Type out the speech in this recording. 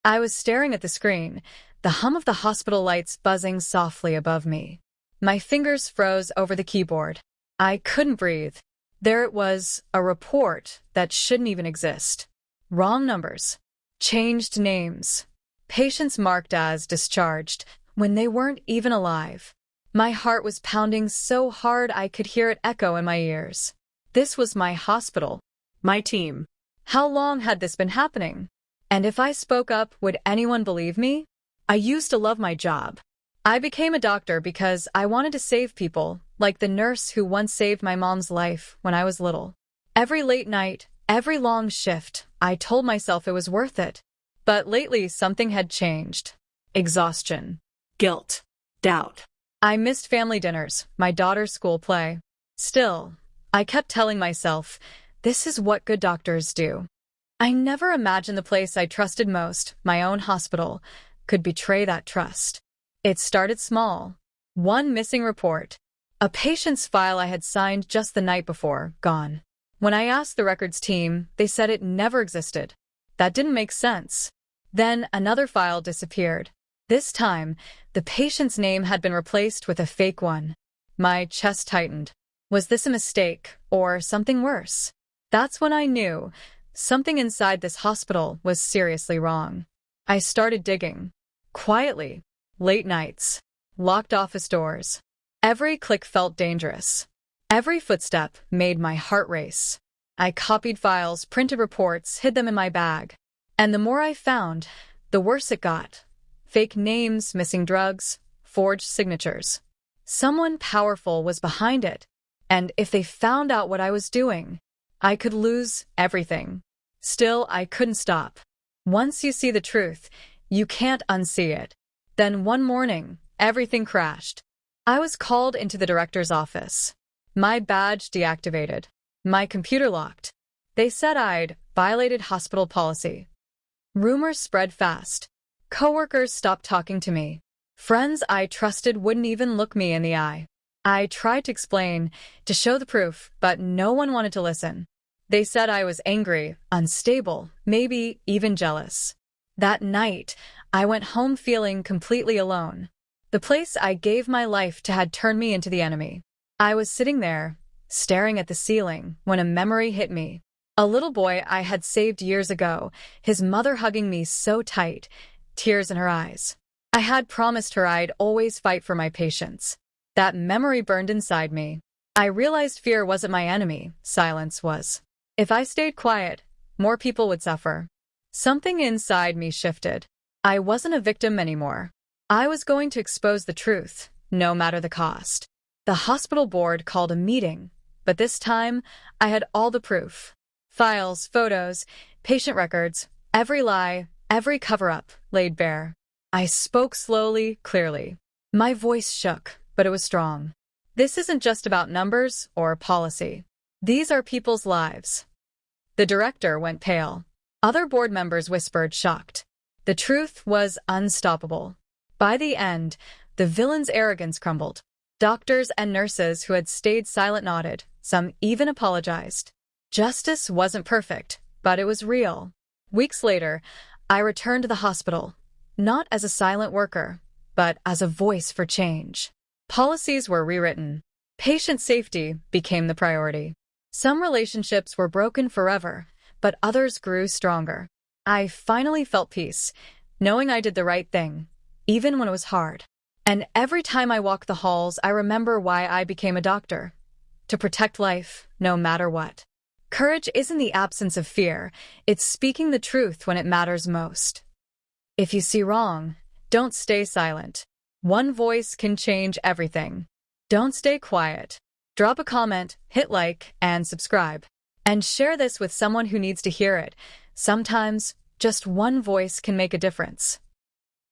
I was staring at the screen, the hum of the hospital lights buzzing softly above me. My fingers froze over the keyboard. I couldn't breathe. There it was, a report that shouldn't even exist. Wrong numbers. Changed names. Patients marked as discharged when they weren't even alive. My heart was pounding so hard I could hear it echo in my ears. This was my hospital. My team. How long had this been happening? And if I spoke up, would anyone believe me? I used to love my job. I became a doctor because I wanted to save people, like the nurse who once saved my mom's life when I was little. Every late night, every long shift, I told myself it was worth it. But lately, something had changed. Exhaustion. Guilt. Doubt. I missed family dinners, my daughter's school play. Still, I kept telling myself, this is what good doctors do. I never imagined the place I trusted most, my own hospital, could betray that trust. It started small. One missing report. A patient's file I had signed just the night before, gone. When I asked the records team, they said it never existed. That didn't make sense. Then another file disappeared. This time, the patient's name had been replaced with a fake one. My chest tightened. Was this a mistake, or something worse? That's when I knew something inside this hospital was seriously wrong. I started digging. Quietly. Late nights. Locked office doors. Every click felt dangerous. Every footstep made my heart race. I copied files, printed reports, hid them in my bag. And the more I found, the worse it got. Fake names, missing drugs, forged signatures. Someone powerful was behind it. And if they found out what I was doing, I could lose everything. Still, I couldn't stop. Once you see the truth, you can't unsee it. Then one morning, everything crashed. I was called into the director's office. My badge deactivated. My computer locked. They said I'd violated hospital policy. Rumors spread fast. Coworkers stopped talking to me. Friends I trusted wouldn't even look me in the eye. I tried to explain, to show the proof, but no one wanted to listen. They said I was angry, unstable, maybe even jealous. That night, I went home feeling completely alone. The place I gave my life to had turned me into the enemy. I was sitting there, staring at the ceiling, when a memory hit me. A little boy I had saved years ago, his mother hugging me so tight, tears in her eyes. I had promised her I'd always fight for my patients. That memory burned inside me. I realized fear wasn't my enemy, silence was. If I stayed quiet, more people would suffer. Something inside me shifted. I wasn't a victim anymore. I was going to expose the truth, no matter the cost. The hospital board called a meeting, but this time I had all the proof. Files, photos, patient records, every lie, every cover-up laid bare. I spoke slowly, clearly. My voice shook, but it was strong. This isn't just about numbers or policy. These are people's lives. The director went pale. Other board members whispered, shocked. The truth was unstoppable. By the end, the villain's arrogance crumbled. Doctors and nurses who had stayed silent nodded. Some even apologized. Justice wasn't perfect, but it was real. Weeks later, I returned to the hospital, not as a silent worker, but as a voice for change. Policies were rewritten. Patient safety became the priority. Some relationships were broken forever, but others grew stronger. I finally felt peace, knowing I did the right thing, even when it was hard. And every time I walk the halls, I remember why I became a doctor. To protect life, no matter what. Courage isn't the absence of fear, it's speaking the truth when it matters most. If you see wrong, don't stay silent. One voice can change everything. Don't stay quiet. Drop a comment, hit like, and subscribe. And share this with someone who needs to hear it. Sometimes, just one voice can make a difference.